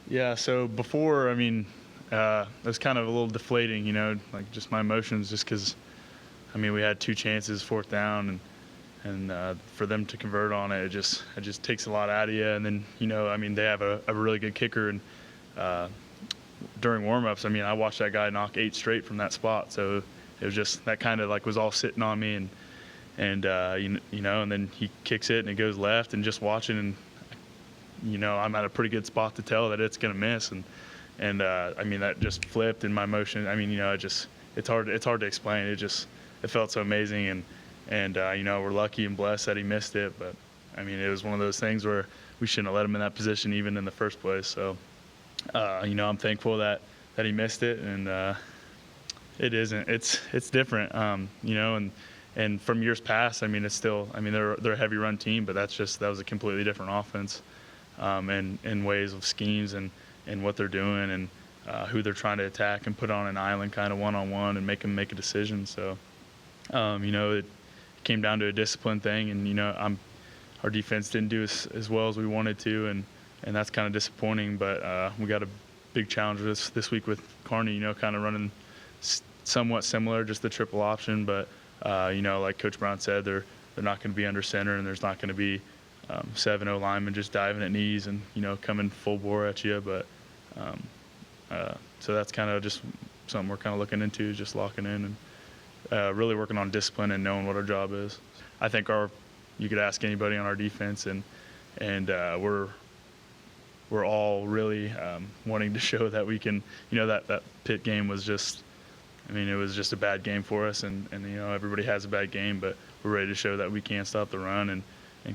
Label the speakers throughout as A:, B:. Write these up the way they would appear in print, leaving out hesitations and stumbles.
A: Yeah, so before, it was kind of a little deflating, like just my emotions, just because, we had 2 chances, 4th down, and for them to convert on it, it just takes a lot out of you. And then, they have a really good kicker, and during warm-ups, I watched that guy knock 8 straight from that spot, so it was just that kind of like was all sitting on me, and then he kicks it and it goes left, and just watching, and I'm at a pretty good spot to tell that it's going to miss, and that just flipped in my motion. It's hard to explain. It felt so amazing, and we're lucky and blessed that he missed it, but it was one of those things where we shouldn't have let him in that position even in the first place. So I'm thankful that he missed it, and it's different, and from years past, it's still, they're a heavy run team, but that was a completely different offense, and ways of schemes and what they're doing, and who they're trying to attack and put on an island kind of one-on-one and make them make a decision. So, it came down to a discipline thing, and, our defense didn't do as well as we wanted to, and that's kind of disappointing, but we got a big challenge this week with Kearney, kind of running somewhat similar, just the triple option, but like Coach Brown said, they're not going to be under center, and there's not going to be 7-0 linemen just diving at knees and coming full bore at you. But so that's kind of just something we're kind of looking into, just locking in and really working on discipline and knowing what our job is. I think you could ask anybody on our defense, and we're all really wanting to show that we can. That Pitt game was just. It was just a bad game for us, and everybody has a bad game, but we're ready to show that we can stop the run and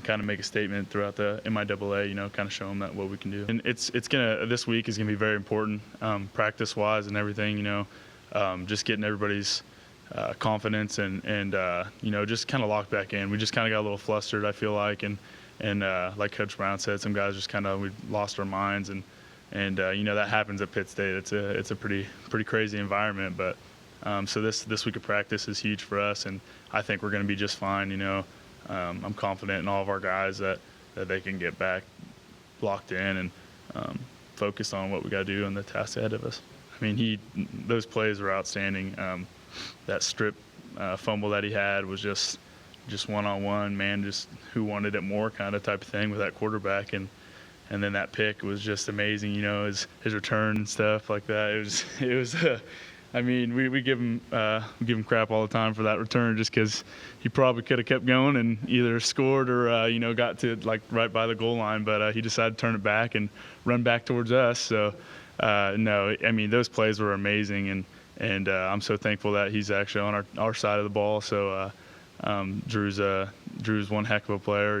A: kind of make a statement throughout the MIAA, kind of show them that what we can do. And this week is gonna be very important, practice-wise and everything, just getting everybody's confidence and just kind of locked back in. We just kind of got a little flustered, I feel like, and like Coach Brown said, some guys just we lost our minds, and that happens at Pitt State. It's a pretty crazy environment, but. So this week of practice is huge for us, and I think we're going to be just fine. I'm confident in all of our guys that they can get back locked in and focused on what we got to do and the task ahead of us. Those plays were outstanding. That strip fumble that he had was just one-on-one, man, just who wanted it more kind of type of thing with that quarterback, and then that pick was just amazing. His return and stuff like that. It was. We give him crap all the time for that return, just because he probably could have kept going and either scored or got to like right by the goal line, but he decided to turn it back and run back towards us. So no, those plays were amazing, and I'm so thankful that he's actually on our side of the ball. So Drew's one heck of a player.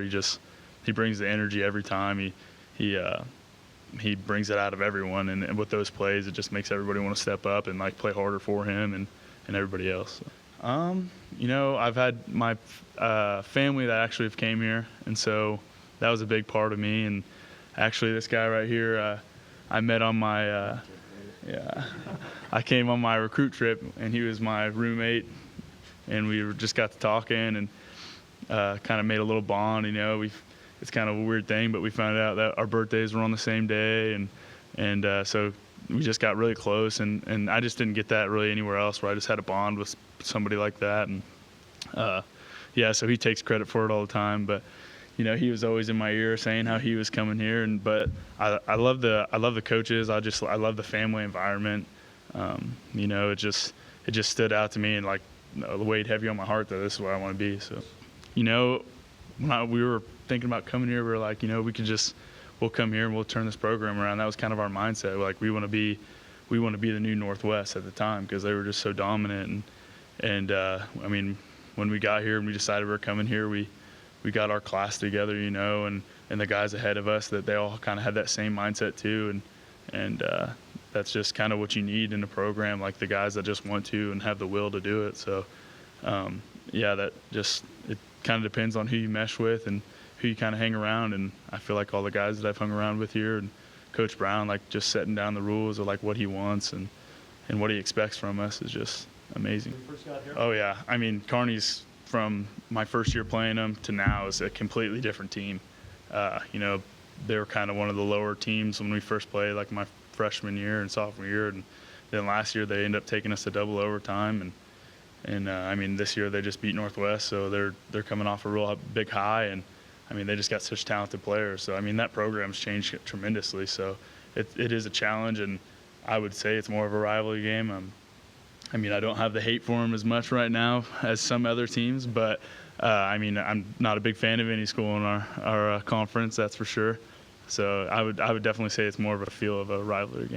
A: He brings the energy every time. He brings it out of everyone, and with those plays, it just makes everybody want to step up and play harder for him and everybody else. I've had my family that actually came here, and so that was a big part of me. And actually, this guy right here, I met on my I came on my recruit trip, and he was my roommate, and we just got to talking and kind of made a little bond. It's kind of a weird thing, but we found out that our birthdays were on the same day, and so we just got really close, and I just didn't get that really anywhere else, where I just had a bond with somebody like that. And so he takes credit for it all the time, but he was always in my ear saying how he was coming here, but I love the coaches. I love the family environment. It just stood out to me, and weighed heavy on my heart that this is where I want to be. So when we were thinking about coming here, we were like, we'll come here and we'll turn this program around. That was kind of our mindset. We want to be the new Northwest at the time, because they were just so dominant. And when we got here and we decided we were coming here, we got our class together, and the guys ahead of us, that they all kind of had that same mindset too. And that's just kind of what you need in a program, like the guys that just want to and have the will to do it. So it kind of depends on who you mesh with and who you kind of hang around. And I feel like all the guys that I've hung around with here, and Coach Brown, just setting down the rules of what he wants and what he expects from us is just amazing.
B: When you first got here?
A: Oh yeah, Kearney's, from my first year playing them to now, is a completely different team. they were kind of one of the lower teams when we first played, like my freshman year and sophomore year, and then last year they ended up taking us to double overtime, and I mean this year they just beat Northwest, so they're coming off a real big high, and I mean they just got such talented players. So I mean that program's changed tremendously. So it is a challenge, and I would say it's more of a rivalry game. I mean I don't have the hate for them as much right now as some other teams, but I mean I'm not a big fan of any school in our conference, that's for sure. So I would definitely say it's more of a feel of a rivalry game.